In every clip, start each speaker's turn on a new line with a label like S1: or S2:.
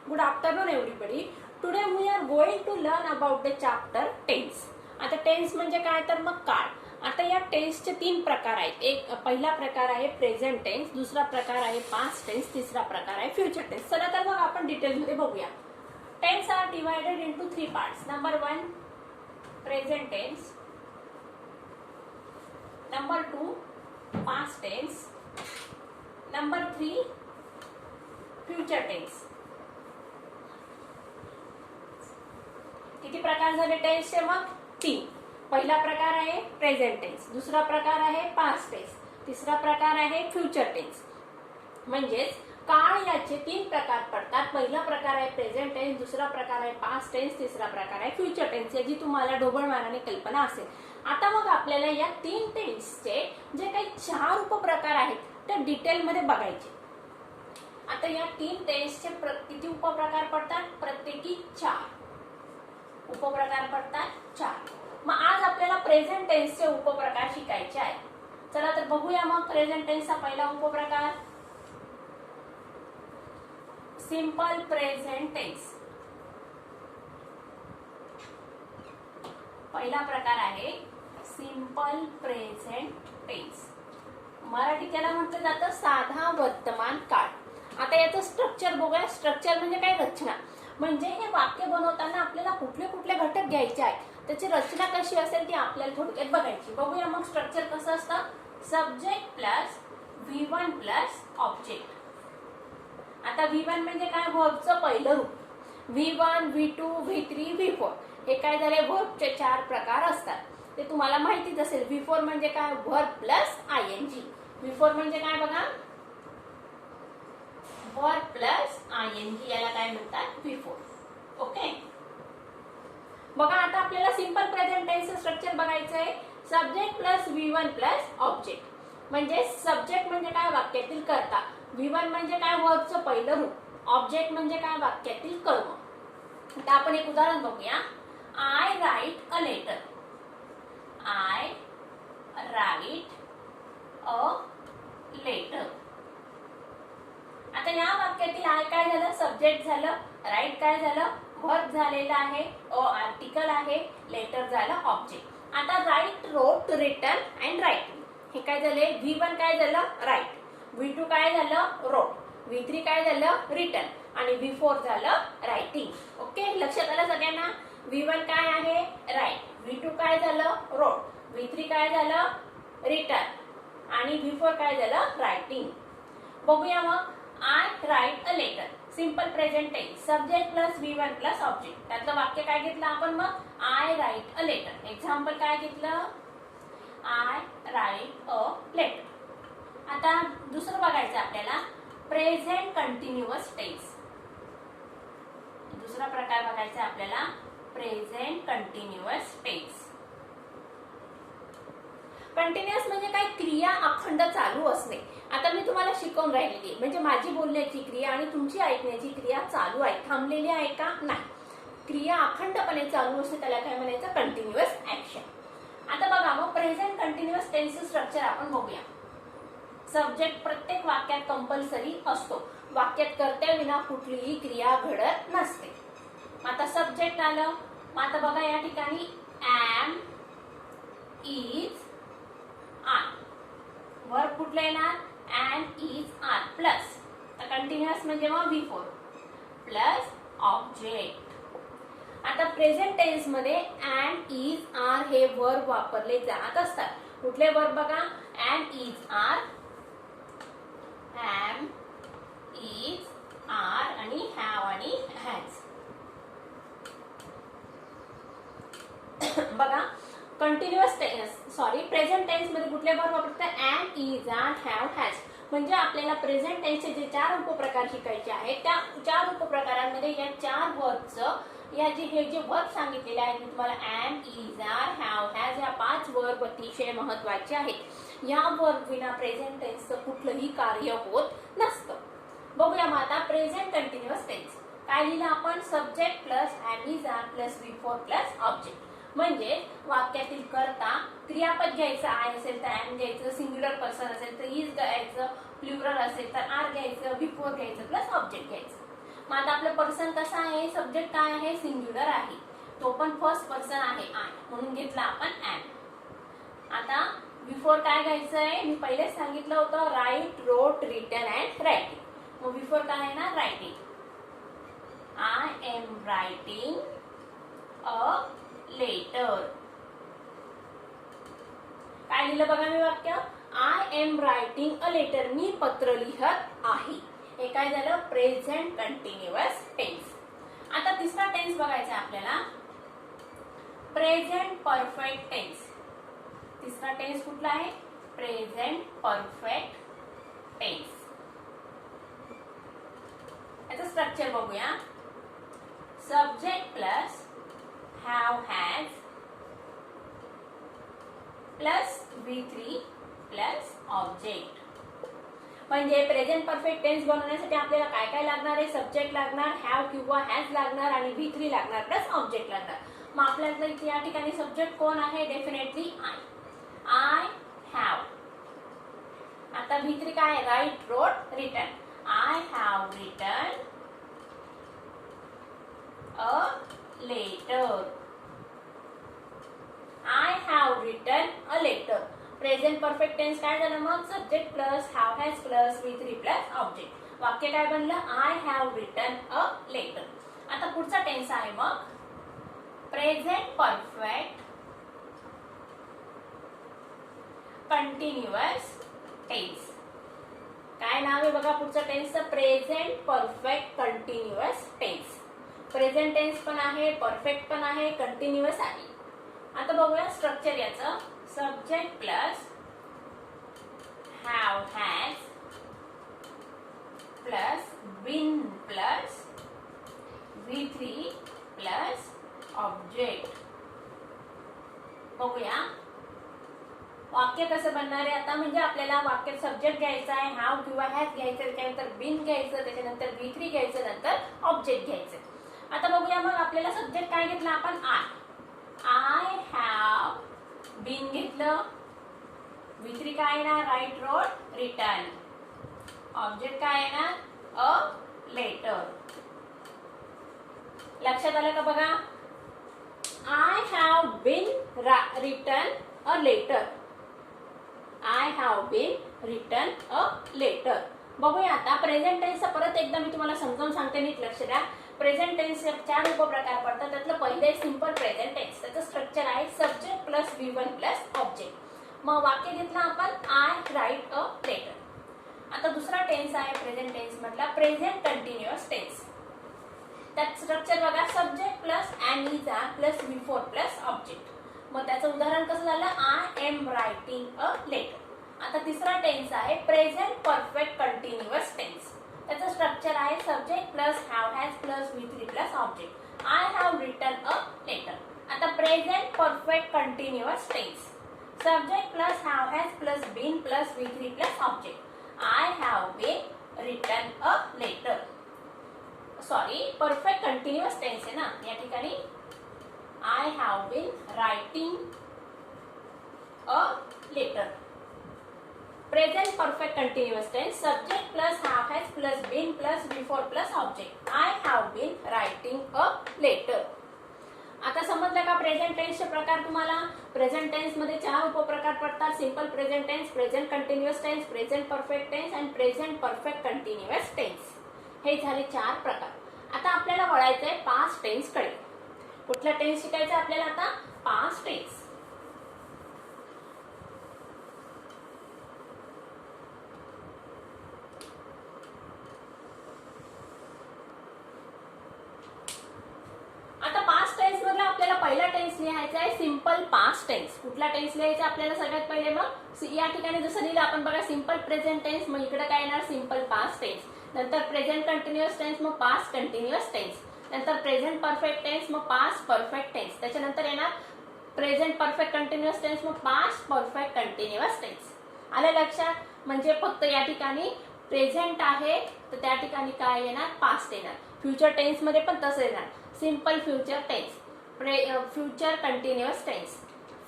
S1: Good afternoon everybody. Today we are going to learn about the chapter tense. आता tense म्हणजे काय तर मग काळ. आता या टेन्सचे तीन प्रकार आहेत. एक पहिला प्रकार आहे प्रेझेंट टेन्स, दुसरा प्रकार आहे पास्ट टेन्स, तिसरा प्रकार आहे फ्युचर टेन्स. चला तर मग आपण डिटेल मध्ये बघूया. Tense are divided into three parts. Number 1 present tense, number 2 past tense, number 3 future tense. किती प्रकार झाले टेन्सचे? मग तीन. पहिला प्रकार आहे प्रेझेंट टेन्स, दुसरा प्रकार आहे पास्ट टेन्स, तिसरा प्रकार आहे फ्युचर टेन्स. म्हणजेच काळ याचे तीन प्रकार पडतात. पहिला प्रकार आहे प्रेझेंट टेन्स, दुसरा प्रकार आहे पास्ट टेन्स, तिसरा प्रकार आहे फ्युचर टेन्स. याची तुम्हाला ढोबळमानाने कल्पना असेल. आता मग आपल्याला या तीन टेन्सचे जे काही चार उपप्रकार आहेत ते डिटेलमध्ये बघायचे. आता या तीन टेन्सचे किती उपप्रकार पडतात? प्रत्येकी 4 उपप्रकार पडतात, 4. मग आज आपल्याला प्रेझेंट टेन्सचे उपप्रकार शिकायचे आहेत. चला तर बघूया मग प्रेझेंट टेन्सचा पहिला उपप्रकार सिंपल प्रेझेंट टेन्स. पहिला प्रकार आहे सिंपल प्रेझेंट टेन्स. मराठीत याला म्हटलं जातं साधा वर्तमान काळ. आता याचं स्ट्रक्चर बघूया. स्ट्रक्चर म्हणजे काय? रचना. म्हणजे हे वाक्य बनवताना आपल्याला कुठले कुठले घटक घ्यायचे आहेत, त्याची रचना कशी असेल ती आपल्याला थोडक्यात बघायची. बघूया मग स्ट्रक्चर कसं असतं. Subject plus V1 plus object. आता V1 म्हणजे काय? व्हर्बचं पहिलं रूप. V1, V2, V3, V4 हे काय झाले? व्हर्बचे 4 प्रकार असतात. ते तुम्हाला माहितीच असेल. V4 म्हणजे काय? Verb plus ING. V4 म्हणजे काय बघा? व्हर्ब प्लस ING, याला काय म्हणतात? V4. ओके. बघा आता आपल्याला सिंपल प्रेझेंट टेन्सचं स्ट्रक्चर बघायचं आहे. Subject plus V1 plus object. म्हणजे सब्जेक्ट म्हणजे काय? वाक्यातील कर्ता. V1 म्हणजे काय? व्हर्बचं पहिलं रूप. ऑब्जेक्ट म्हणजे काय? वाक्यातील कर्म. आता आपण एक उदाहरण बघूया. I write a letter. I write a letter. आता या वाक्यातील आय काय झालं? सब्जेक्ट झालं. राईट काय झालं? व्हर्ब झालेला आहे. आर्टिकल आहे. लेटर झालं ऑब्जेक्ट. आता write, wrote, written and writing हे काय झाले? V1 काय झालं? राईट. V2 काय झालं? रोट. V3 काय झालं? रिटन. आणि V4 झालं रायटिंग. ओके, लक्षात आलं सगळ्यांना? V1 काय आहे? राईट. V2 काय झालं? रोट. V3 काय झालं? रिटन. आणि V4 काय झालं? रायटिंग. बघूया मग. I write a letter. Simple present tense. Subject plus V1 plus object. त्यातलं वाक्य काय घेतलं आपण मग? I write a letter. Example काय घेतलं? I write a letter. आता दुसरं बघायचं आपल्याला प्रेझेंट कंटिन्युअस टेन्स. दुसरा प्रकार बघायचा आपल्याला प्रेझेंट कंटिन्युअस टेन्स. कंटिन्युअस म्हणजे काय? क्रिया अखंड चालू असणे. आता मी तुम्हाला शिकवून राहिलेली म्हणजे माझी बोलण्याची क्रिया आणि तुमची ऐकण्याची क्रिया चालू आहे. थांबलेली आहे का? नाही. क्रिया अखंडपणे चालू असते त्याला काय म्हणायचं? Continuous action. आता बघा मग प्रेझेंट कंटिन्युअस टेन्सचं स्ट्रक्चर आपण बघूया. सब्जेक्ट प्रत्येक वाक्यात कंपल्सरी असतो. वाक्यात कर्त्याविना कुठलीही क्रिया घडत नसते. आता सब्जेक्ट आलं. मग आता बघा या ठिकाणी एम, इज, आर. वर्ब कुठला येणार? Am, is, are plus. Continuous म्हणजे मग V4 प्लस ऑब्जेक्ट. आता प्रेझेंट टेन्स मध्ये एम, इज, आर हे वर्ब वापरले जात असतात. कुठले वर्ब बघा? Am, is, are, am, is, are आणि हॅव आणि हॅज. बघा कंटिन्युअस प्रेझेंट टेन्स मध्ये कुठले वर्ब वापरतात? Am, is, are, have, has. म्हणजे आपल्याला प्रेझेंट टेन्सचे जे 4 उपप्रकार शिकायचे आहेत त्या 4 उपप्रकारांमध्ये या 4 वर्बचं हे जे वर्ब सांगितलेले आहेत मी तुम्हाला am, is, are, have, has या 5 वर्ब अतिशय महत्वाचे आहेत. या वर्ब विना प्रेझेंट टेन्सचं कुठलंही कार्य होत नसतं. बघूया मग आता प्रेझेंट कंटिन्युअस टेन्स. काय लिहिलं आपण? Subject plus am, is, are plus V4 plus object. म्हणजे वाक्यातील कर्ता क्रियापद घ्यायचं. आय असेल तर एम घ्यायचं. सिंग्युलर पर्सन असेल तर इज घ्यायचं. प्लुरल असेल तर आर घ्यायचं. V4 घ्यायचं प्लस ऑब्जेक्ट घ्यायचं. मग आता आपलं पर्सन कसं आहे, सब्जेक्ट काय आहे, सिंग्युलर आहे, तो पण फर्स्ट पर्सन आहे आय, म्हणून घेतला आपण एम. आता बिफोर काय घ्यायचं आहे, मी पहिलेच सांगितलं होतं write, wrote, written and writing. मग बिफोर काय आहे ना, writing. I am writing a letter. काय लिहिलं बघा मी वाक्य, I am writing a letter, मी पत्र लिहत आहे. हे काय झालं, प्रेझेंट कंटिन्युअस टेन्स. आता तिसरा टेन्स बघायचा आपल्याला, प्रेझेंट परफेक्ट टेन्स. तिसरा टेन्स कुठला आहे, प्रेझेंट परफेक्ट टेन्स. याचं स्ट्रक्चर बघूया. Subject plus have has plus V3 plus object. म्हणजे प्रेझेंट परफेक्ट टेन्स बनवण्यासाठी आपल्याला काय काय लागणार आहे, सब्जेक्ट लागणार, हॅव किंवा हॅज लागणार आणि V3 लागणार प्लस ऑब्जेक्ट लागणार. मग आपल्याला या ठिकाणी सब्जेक्ट कोण आहे, डेफिनेटली आय. I have. आता V3 काय आहे, write, wrote, written. I have written a letter. I have written a letter. Present perfect tense काय झालं मग, subject plus have has plus V3 plus object. वाक्य काय बनलं, I have written a letter. आता पुढचा टेन्स आहे मग प्रेझेंट परफेक्ट कंटिन्युअस टेन्स. काय नाव आहे बघा पुढच्या टेन्सचं, present perfect continuous tense. Present tense पण आहे, परफेक्ट पण आहे, कंटिन्युअस आहे. आता बघूया स्ट्रक्चर याचं. Subject plus have has plus been plus V3 plus object. बघूया वाक्य कसं बनणार आहे आता. म्हणजे आपल्याला वाक्यात सब्जेक्ट घ्यायचा आहे, हॅव किंवा हॅज घ्यायचं, त्याच्यानंतर बीन घ्यायचं, त्याच्यानंतर V3 घ्यायचं, नंतर ऑब्जेक्ट घ्यायचं. आता बघूया मग आपल्याला सब्जेक्ट काय घेतला आपण, आय. आय हॅव बीन घेतलं, V3 काय येणार, राईट, रोट, रिटन. ऑब्जेक्ट काय येणार, अ लेटर. लक्षात आलं का बघा. I have been written a letter. I have been written a letter. बघूया आता प्रेझेंट टेन्सचा परत एकदा मी तुम्हाला समजावून सांगते, नीट लक्ष द्या. प्रेझेंट टेन्सचे 4 उपप्रकार पडतात. त्यातलं पहिले सिंपल प्रेझेंट टेन्स. त्याचं स्ट्रक्चर आहे subject plus V1 plus object. मग वाक्य घेतलं आपण, आय राईट अ लेटर. आता दुसरा टेन्स आहे प्रेझेंट टेन्स मधला प्रेझेंट कंटिन्युअस टेन्स. त्यात स्ट्रक्चर बघा, subject plus am is are plus V4 plus object. मग त्याचं उदाहरण कसं झालं, I am writing a letter. आता तिसरा टेन्स आहे प्रेझेंट परफेक्ट कंटिन्युअस टेन्स. त्याचं स्ट्रक्चर आहे subject plus have has plus V3 plus object. I have written a letter. आता present perfect continuous tense. Subject plus have has plus been plus V3 plus object. I have been written a letter. Sorry, perfect continuous tense आहे ना या ठिकाणी. I have been writing a letter. Present perfect continuous tense. Subject plus have has plus been plus V4 plus object. I have been writing a letter. आता समजलं का present टेन्सचे प्रकार तुम्हाला. Present tense मध्ये 4 उपप्रकार पडतात. Simple present tense, present continuous tense, present perfect tense आणि present perfect continuous tense. हे झाले 4 प्रकार. आता आपल्याला वळायचंय पास्ट टेन्स कडे. कुठला टेन्स शिकायचा आपल्याला आता, पास्ट टेन्स. आता पास्ट टेन्स मधला आपल्याला पहिला टेन्स लिहायचा आहे सिंपल पास्ट टेन्स. कुठला टेन्स लिहायचा आपल्याला सगळ्यात पहिले. मग या ठिकाणी जसं लिहिलं आपण बघा, सिंपल प्रेझेंट टेन्स, मग इकडे काय येणार, सिंपल पास्ट टेन्स. नंतर प्रेझेंट कंटिन्युअस टेन्स, मग पास्ट कंटिन्युअस टेन्स. नंतर प्रेझेंट परफेक्ट टेन्स, मग पास्ट परफेक्ट टेन्स. त्याच्यानंतर येणार प्रेझेंट परफेक्ट कंटिन्युअस टेन्स, मग पास्ट परफेक्ट कंटिन्युअस टेन्स. आलं लक्षात. म्हणजे फक्त या ठिकाणी प्रेझेंट आहे तर त्या ठिकाणी काय येणार, पास्ट येणार. फ्युचर टेन्स मध्ये पण तसं येणार, simple future tense, future continuous tense,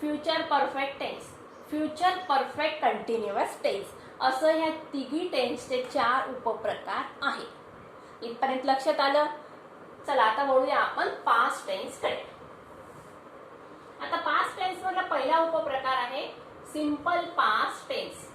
S1: future perfect tense, future perfect continuous tense. असं ह्या तिघी टेन्सचे 4 उपप्रकार आहेत. इथपर्यंत लक्षात आलं? चला आता वळूया आपण पास्ट टेन्स कडे. आता पास्ट टेन्स मधला पहिला उपप्रकार आहे सिंपल पास्ट टेन्स.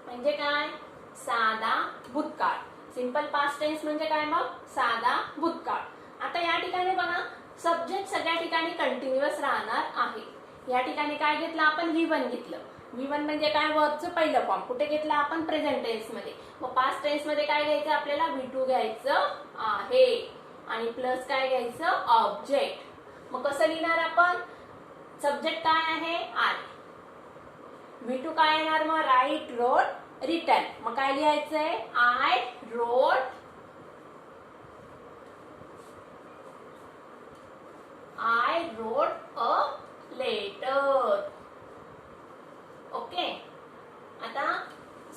S1: म्हणजे काय? साधा भूतकाळ. सिंपल पास्ट टेन्स म्हणजे काय मग? साधा भूतकाळ. आता या ठिकाणी बघा सब्जेक्ट सगळ्या ठिकाणी कंटिन्युअस राहणार आहे. या ठिकाणी काय घेतलं आपण? V1 घेतलं. V1 म्हणजे काय? वर्बचं पहिलं फॉर्म. कुठे घेतलं आपण? प्रेझेंट टेन्स मध्ये. मग पास्ट टेन्स मध्ये काय घ्यायचं आपल्याला? V2 घ्यायचं आहे आणि प्लस काय घ्यायचं? ऑब्जेक्ट. मग कसं लिहिणार आपण? सब्जेक्ट काय आहे? आय. V2 काय येणार मग? Right, wrote, return. मग काय लिहायचंय? I wrote a letter. Okay. आता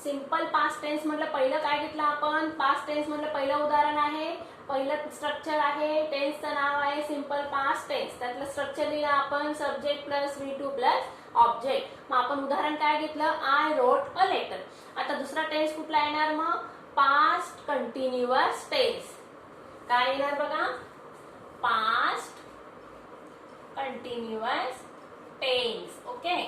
S1: सिंपल पास्ट टेन्स मधलं पहिलं काय घेतलं आपण? पास्ट टेन्स मधलं पहिलं उदाहरण आहे, पहिलं स्ट्रक्चर आहे, टेन्सचं नाव आहे सिंपल पास्ट टेन्स. त्यातलं स्ट्रक्चर लिहिलं आपण subject plus V2 plus object. मग आपण उदाहरण काय घेतलं? I wrote a letter. आता दुसरा टेन्स कुठला येणार मग? Past continuous tense. काय येणार बघा? Past continuous tense. ओके.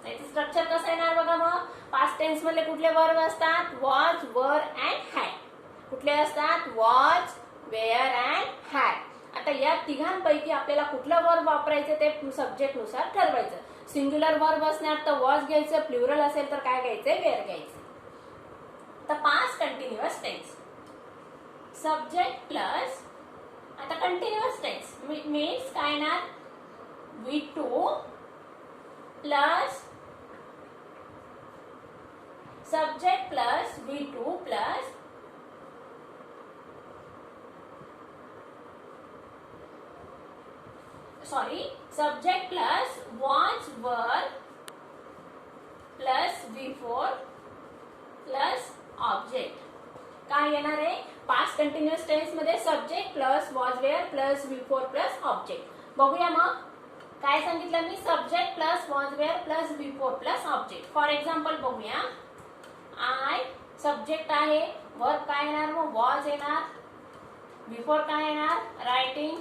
S1: याचं स्ट्रक्चर कसं येणार बघा? मग पास्ट टेन्स मध्ये कुठले वर्ब असतात? वॉज, वर अँड हॅड. कुठले असतात? Was, were and had. आता या तिघांपैकी आपल्याला कुठलं वर्ब वापरायचं ते सब्जेक्ट नुसार ठरवायचं. सिंग्युलर वर्ब असणार तर वॉज घ्यायचं, प्लुरल असेल तर काय घ्यायचंय? वेअर घ्यायचं. तर past continuous tense subject plus आता कंटिन्युअस टेन्स मीन्स काय येणार? V2 plus subject plus V2 plus subject plus was, were plus V4 plus object. काय येणार आहे? पास्ट कंटिन्युअस टेन्स मध्ये subject plus was, were plus V4 plus object. बघूया मग काय सांगितलं मी? Subject plus was, were plus V4 plus object. For example बघूया. आय सब्जेक्ट आहे, वर्ब काय येणार मग? वॉज येणार, V4 काय येणार? Writing.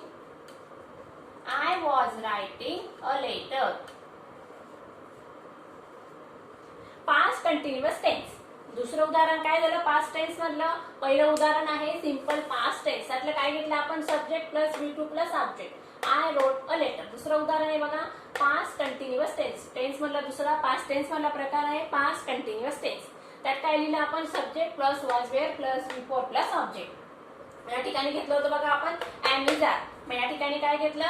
S1: I was writing a letter. Past continuous tense. दुसरं उदाहरण काय झालं पास्ट टेन्स मधलं? पहिलं उदाहरण आहे सिंपल पास्ट टेन्स. त्यातलं काय घेतलं आपण? Subject plus V2 plus object. I wrote a letter. दुसरं उदाहरण आहे बघा पास्ट कंटिन्युअस टेन्स. टेन्स मधला दुसरा पास्ट टेन्स मधला प्रकार आहे पास्ट कंटिन्युअस टेन्स. त्यात काय लिहिलं आपण? Subject plus was, were plus V4 plus object. या ठिकाणी घेतलं होतं बघा आपण एम इज आर. मग या ठिकाणी काय घेतलं?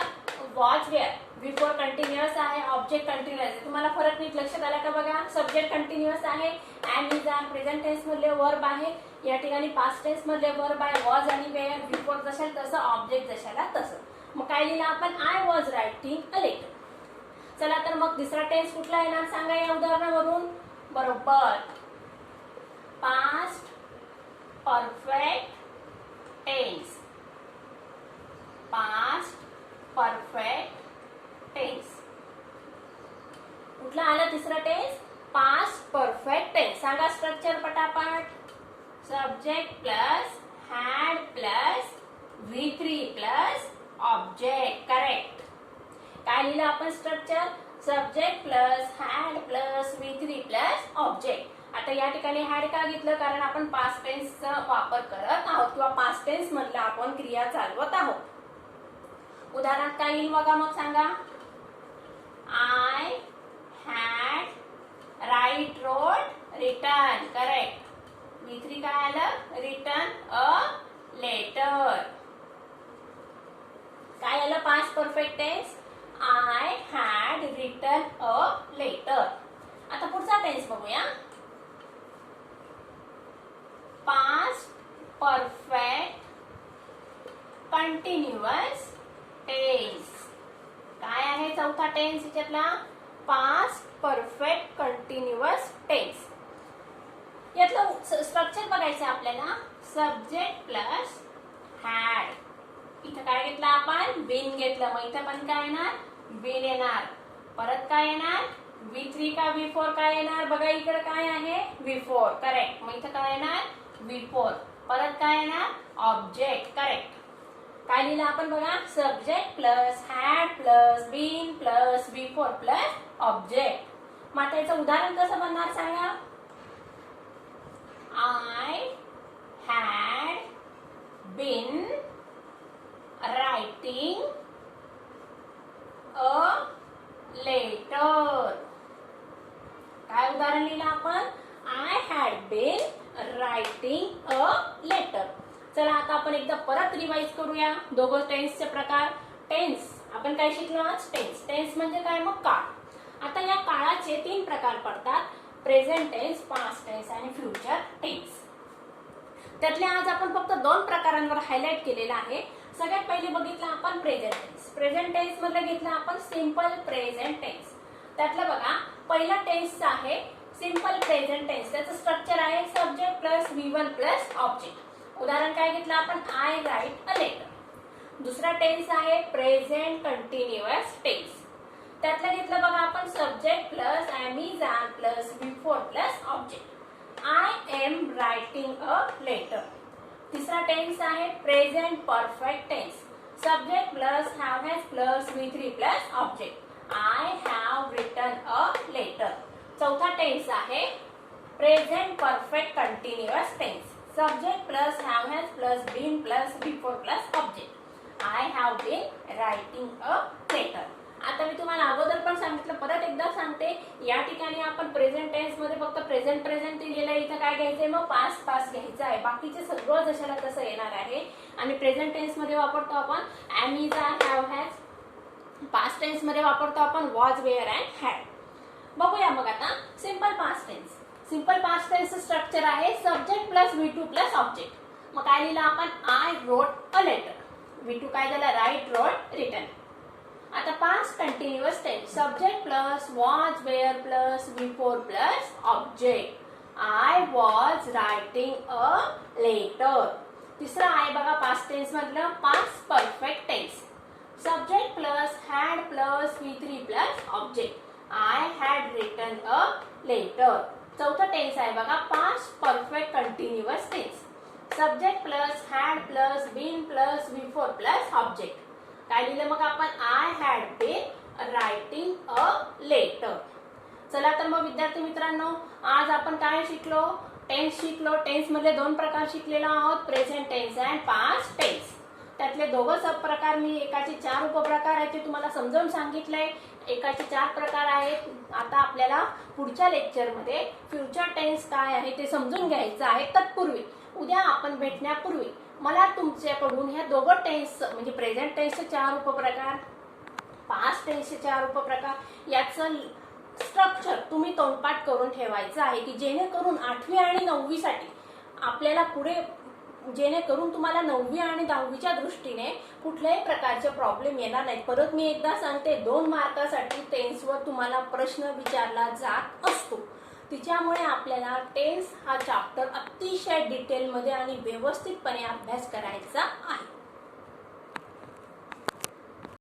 S1: Was, were. V4 कंटिन्युअस आहे, ऑब्जेक्ट कंटिन्युअस आहे. तुम्हाला फरक नीट लक्षात आला का बघा? सब्जेक्ट कंटिन्युअस आहे, am is are present tense मधले वर्ब आहे, या ठिकाणी पास्ट टेन्स मधले वर्ब आहे वॉज आणि वेअर. V4 जशाला तसं, ऑब्जेक्ट जशाला तसं. मग काय लिहिलं आपण? I was writing a letter. चला तर मग तिसरा टेन्स कुठला येणार सांगा या उदाहरणावरून? बरोबर past perfect tense. Past perfect tense. कुठला आला तिसरा टेन्स? Past perfect tense. सांगा स्ट्रक्चर पटापट. Subject plus had plus V3 plus object. Correct. काय लिहिलं आपण structure? Subject plus had plus V3 plus object. आता या ठिकाणी हॅड का घेतलं? कारण आपण पास्ट टेन्सचा वापर करत आहोत किंवा पास्ट टेन्स मधला आपण क्रिया चालवत आहोत. उदाहरणात काय येईल बघा मग सांगा? I had, write, wrote, return. Correct. V3 काय आलं? Return a letter. काय आलं? Past perfect tense. I had return a letter. आता पुढचा टेन्स बघूया. Past perfect continuous tense. काय आहे चौथा टेन्स याच्यातला? Past perfect continuous tense. यातलं स्ट्रक्चर बघायचं आपल्याला. Subject plus had. इथं काय घेतलं आपण? बीन घेतलं. मग इथं पण काय येणार? बीन येणार. परत काय येणार? V3 का V4 काय येणार बघा, इकडे काय आहे V4, करेक्ट. मग इथं काय येणार V4. परत काय येणार ऑब्जेक्ट, करेक्ट. काय लिहिलं आपण बघा, subject plus had plus been plus V4 plus object. मग त्याचं उदाहरण कसं बनणार सांगा. I had been writing a letter. काय उदाहरण लिहिलं आपण, I had been writing a letter. चला आता आपण एकदा परत रिवाइज करूया दोघं टेन्सचे प्रकार. टेन्स आपण काय शिकलो आज, टेन्स. टेन्स म्हणजे काय मग काळ. आता या काळाचे 3 प्रकार पडतात, प्रेझेंट टेन्स, पास्ट टेन्स आणि फ्युचर टेन्स. त्यातले आज आपण फक्त 2 प्रकारांवर हायलाइट केलेला आहे. सगळ्यात पहिले बघितलं आपण प्रेझेंट टेन्स. प्रेझेंट टेन्स मधलं घेतलं आपण सिंपल प्रेझेंट टेन्स. त्यातलं बघा पहिला टेन्स आहे सिंपल प्रेझेंट टेन्स. त्याचं स्ट्रक्चर आहे subject plus V1 plus object. उदाहरण काय घेतलं आपण, आय राईट अ लेटर. दुसरा टेन्स आहे प्रेझेंट कंटिन्युअस टेन्स. त्यातलं घेतलं बघा आपण subject plus am is are plus V4 plus object. I am writing a letter. तिसरा टेन्स आहे present perfect tense. Subject plus have has plus V3 plus object. I have written a letter. चौथा tense आहे present perfect continuous tense. Subject plus have has plus been plus V4 plus object. I have been writing a letter. आता मी तुम्हाला अगोदर पण सांगितलं, परत एकदा सांगते. या ठिकाणी आपण प्रेझेंट टेन्स मध्ये फक्त प्रेझेंट दिलेलं आहे. इथं काय घ्यायचंय मग पास्ट घ्यायचं आहे. बाकीचे सगळं जशाला तसं येणार आहे. आणि प्रेझेंट टेन्स मध्ये वापरतो आपण ॲमिझॉन, हॅव हॅज. पास्ट टेन्स मध्ये वापरतो आपण वॉज, वेअर अँड हॅड. बघूया मग आता simple past tense. Simple past टेन्सचं स्ट्रक्चर आहे subject plus V2 plus object. मग काय लिहिलं आपण, I wrote a letter. V2 काय झालं, राईट, रोट, रिटन. आता past continuous tense subject plus was, were plus V4 plus object. I was writing a letter. तिसरा आहे बघा पास्ट टेन्स मधलं past perfect tense. Subject plus had plus V3 plus object. I had written a letter. चौथा tense आहे बघा past perfect continuous tense. Subject plus had plus been plus V4 plus object. काय लिहिलं मग आपण, I had been writing a letter. चला तर मग विद्यार्थी मित्रांनो, आज आपण काय शिकलो, टेन्स शिकलो. टेन्स मधले 2 प्रकार शिकलेलो आहोत, present tense and past tense. त्यातले दोघं सब प्रकार मी एकाचे 4 उपप्रकार आहेत ते तुम्हाला समजावून सांगितलंय. एकाचे 4 प्रकार आहेत. आता आपल्याला पुढच्या लेक्चरमध्ये फ्युचर टेन्स काय आहे ते समजून घ्यायचं आहे. तत्पूर्वी उद्या आपण भेटण्यापूर्वी मला तुमच्याकडून ह्या दोघं टेन्स म्हणजे प्रेझेंट टेन्सचे 4 उपप्रकार, पास्ट टेन्सचे 4 उपप्रकार याचं स्ट्रक्चर तुम्ही तोंडपाठ करून ठेवायचं आहे की जेणेकरून 8वी आणि 9वी साठी आपल्याला पुढे, जेणेकरून तुम्हाला 9वी आणि 10वीच्या दृष्टीने कुठल्याही प्रकारचे प्रॉब्लेम येणार नाहीत. परत मी एकदा सांगते, 2 मार्कासाठी टेन्सवर तुम्हाला प्रश्न विचारला जात असतो. तिच्यामुळे आपल्याला टेन्स हा चॅप्टर अतिशय डिटेलमध्ये आणि व्यवस्थितपणे अभ्यास करायचा आहे.